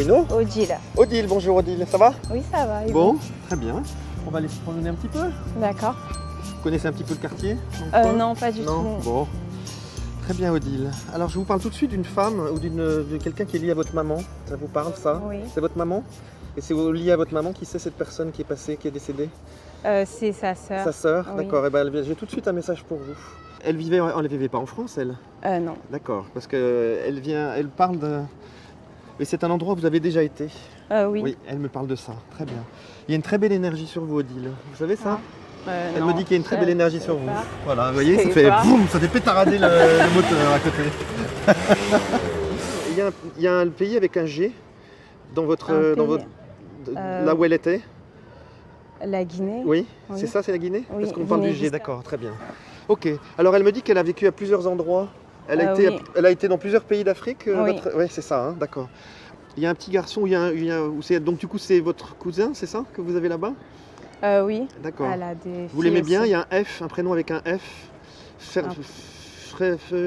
Bruno. Odile. Odile, bonjour Odile, ça va? Oui, ça va. Et Bon, vous? très bien. On va aller se promener un petit peu. D'accord. Vous connaissez un petit peu le quartier? Non, pas du Non. tout. Bon. Très bien Odile. Alors je vous parle tout de suite d'une femme ou de quelqu'un qui est lié à votre maman. Ça vous parle ça? Oui. C'est votre maman? Et c'est lié à votre maman, qui c'est cette personne qui est passée, qui est décédée? C'est sa sœur. Sa sœur, Oui. d'accord. Et ben, j'ai tout de suite un message pour vous. Elle vivait pas en France, elle? Non. D'accord, parce elle parle de... Mais c'est un endroit où vous avez déjà été. Oui. Oui, elle me parle de ça, très bien. Il y a une très belle énergie sur vous, Odile. Vous savez ça? Elle Non, me dit qu'il y a une très belle énergie sur vous. pas. Voilà, vous voyez, Je ça sais fait pas. boum, ça fait pétarader le moteur à côté. Il y a un pays avec un G dans votre... Un dans pays. votre là où elle était? La Guinée. Oui, Oui. c'est ça, c'est la Guinée? Oui, Parce qu'on parle du G, Guinée-Bissau. d'accord, très bien. Ok, alors elle me dit qu'elle a vécu à plusieurs endroits. Oui. Elle a été dans plusieurs pays d'Afrique. Oui. Oui, c'est ça, hein, d'accord. Il y a un petit garçon, donc du coup c'est votre cousin, c'est ça, que vous avez là-bas? Oui. D'accord. Elle a des Vous filles l'aimez bien? aussi. Il y a un F, un prénom avec un F.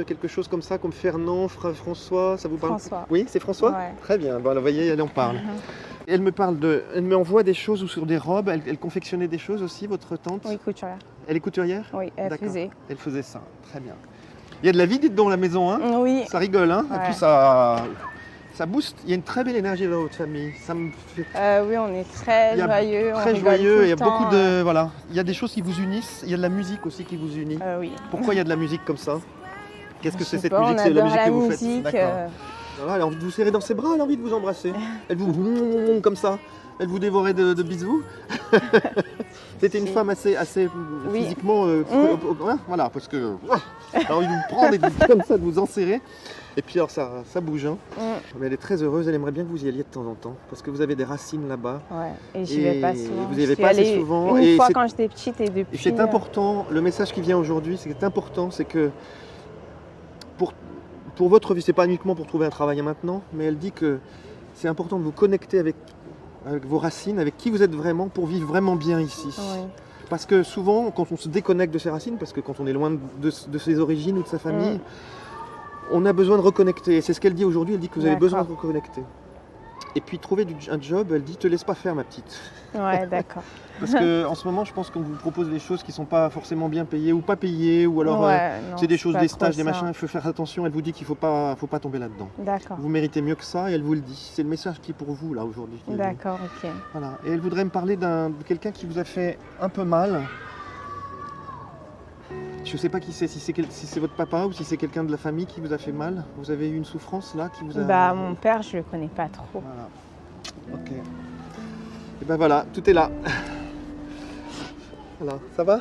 Quelque chose comme ça, comme Fernand, François, ça vous parle? François. Oui, c'est François? Ouais. Très bien, bon, alors, vous voyez, elle en parle. Elle me envoie des choses ou sur des robes, elle confectionnait des choses aussi, votre tante? Oui, couturière. Elle est couturière? Oui, elle D'accord. faisait. Elle faisait ça, très bien. Il y a de la vie, dites donc, à la maison, hein? Oui. Ça rigole, hein? Et Ouais. puis ça booste. Il y a une très belle énergie dans votre famille. Ça me fait Oui, on est très Il y a joyeux. on très rigole joyeux. tout Il y a le temps, beaucoup de voilà. Il y a des choses qui vous unissent. Il y a de la musique aussi qui vous unit. Oui. Pourquoi il y a de la musique comme ça? Qu'est-ce que Je c'est sais cette pas, musique? on C'est de la adore musique la que vous faites. musique, D'accord. Voilà, elle a envie de vous serrer dans ses bras. Elle a envie de vous embrasser. Elle vous comme ça. Elle vous dévorait de bisous. C'était une femme assez Oui. physiquement. Voilà, parce que elle a envie de vous prendre et comme ça, de vous enserrer. Et puis alors ça bouge. Hein. Mais elle est très heureuse. Elle aimerait bien que vous y alliez de temps en temps, parce que vous avez des racines là-bas. Ouais. Et j'y vais pas souvent. Vous n'y allez J'y pas assez allée souvent. Une Et fois c'est- quand j'étais petite et depuis. Et c'est important, le message qui vient aujourd'hui, c'est important, c'est que pour votre vie, c'est pas uniquement pour trouver un travail maintenant, mais elle dit que c'est important de vous connecter avec vos racines, avec qui vous êtes vraiment, pour vivre vraiment bien ici. Oui. Parce que souvent, quand on se déconnecte de ses racines, parce que quand on est loin de ses origines ou de sa famille, on a besoin de reconnecter. Et c'est ce qu'elle dit aujourd'hui, elle dit que vous avez besoin de reconnecter. Et puis trouver un job, elle dit, te laisse pas faire ma petite. Ouais, d'accord. Parce qu'en ce moment, je pense qu'on vous propose des choses qui ne sont pas forcément bien payées ou pas payées, ou alors Ouais, non, c'est des choses, pas des trop stages, des ça. machins, il faut faire attention. Elle vous dit qu'il ne faut pas tomber là-dedans. D'accord. Vous méritez mieux que ça et elle vous le dit. C'est le message qui est pour vous là aujourd'hui. D'accord, ok. Voilà. Et elle voudrait me parler de quelqu'un qui vous a fait un peu mal. Je ne sais pas qui c'est, si c'est votre papa ou si c'est quelqu'un de la famille qui vous a fait mal. Vous avez eu une souffrance là qui vous a... Bah, mon père, je le connais pas trop. Voilà. Ok. Et ben voilà, tout est là. Voilà, ça va?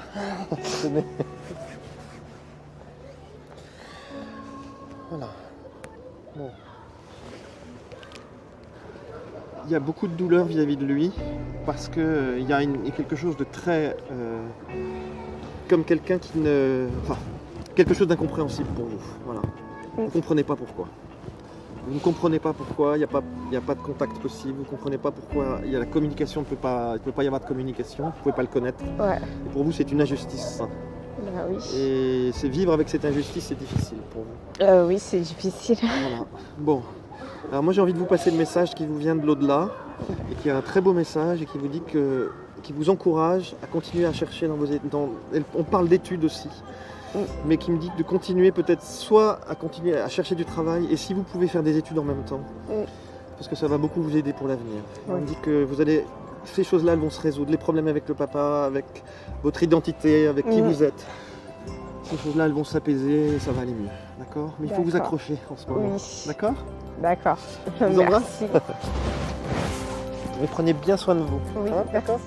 Voilà. Bon. Il y a beaucoup de douleur vis-à-vis de lui parce que il y a quelque chose de très comme quelqu'un qui ne, enfin, quelque chose d'incompréhensible pour vous. Voilà. Vous ne comprenez pas pourquoi. Vous ne comprenez pas pourquoi il n'y a pas de contact possible. Vous ne comprenez pas pourquoi il y a la communication. Il ne peut pas y avoir de communication. Vous ne pouvez pas le connaître. Ouais. Et pour vous, c'est une injustice. Ça. Bah oui. Et c'est vivre avec cette injustice, c'est difficile pour vous. Oui, c'est difficile. Voilà. Bon. Alors moi, j'ai envie de vous passer le message qui vous vient de l'au-delà et qui est un très beau message et qui vous dit qui vous encourage à continuer à chercher on parle d'études aussi. Mais qui me dit de continuer peut-être soit à continuer à chercher du travail et si vous pouvez faire des études en même temps, parce que ça va beaucoup vous aider pour l'avenir. On me dit que ces choses-là elles vont se résoudre, les problèmes avec le papa, avec votre identité, avec qui vous êtes. Ces choses-là elles vont s'apaiser et ça va aller mieux, d'accord? Mais il faut vous accrocher en ce moment, d'accord? D'accord. Je vous embrasse. Merci. Vous prenez bien soin de vous. Oui, hein, d'accord.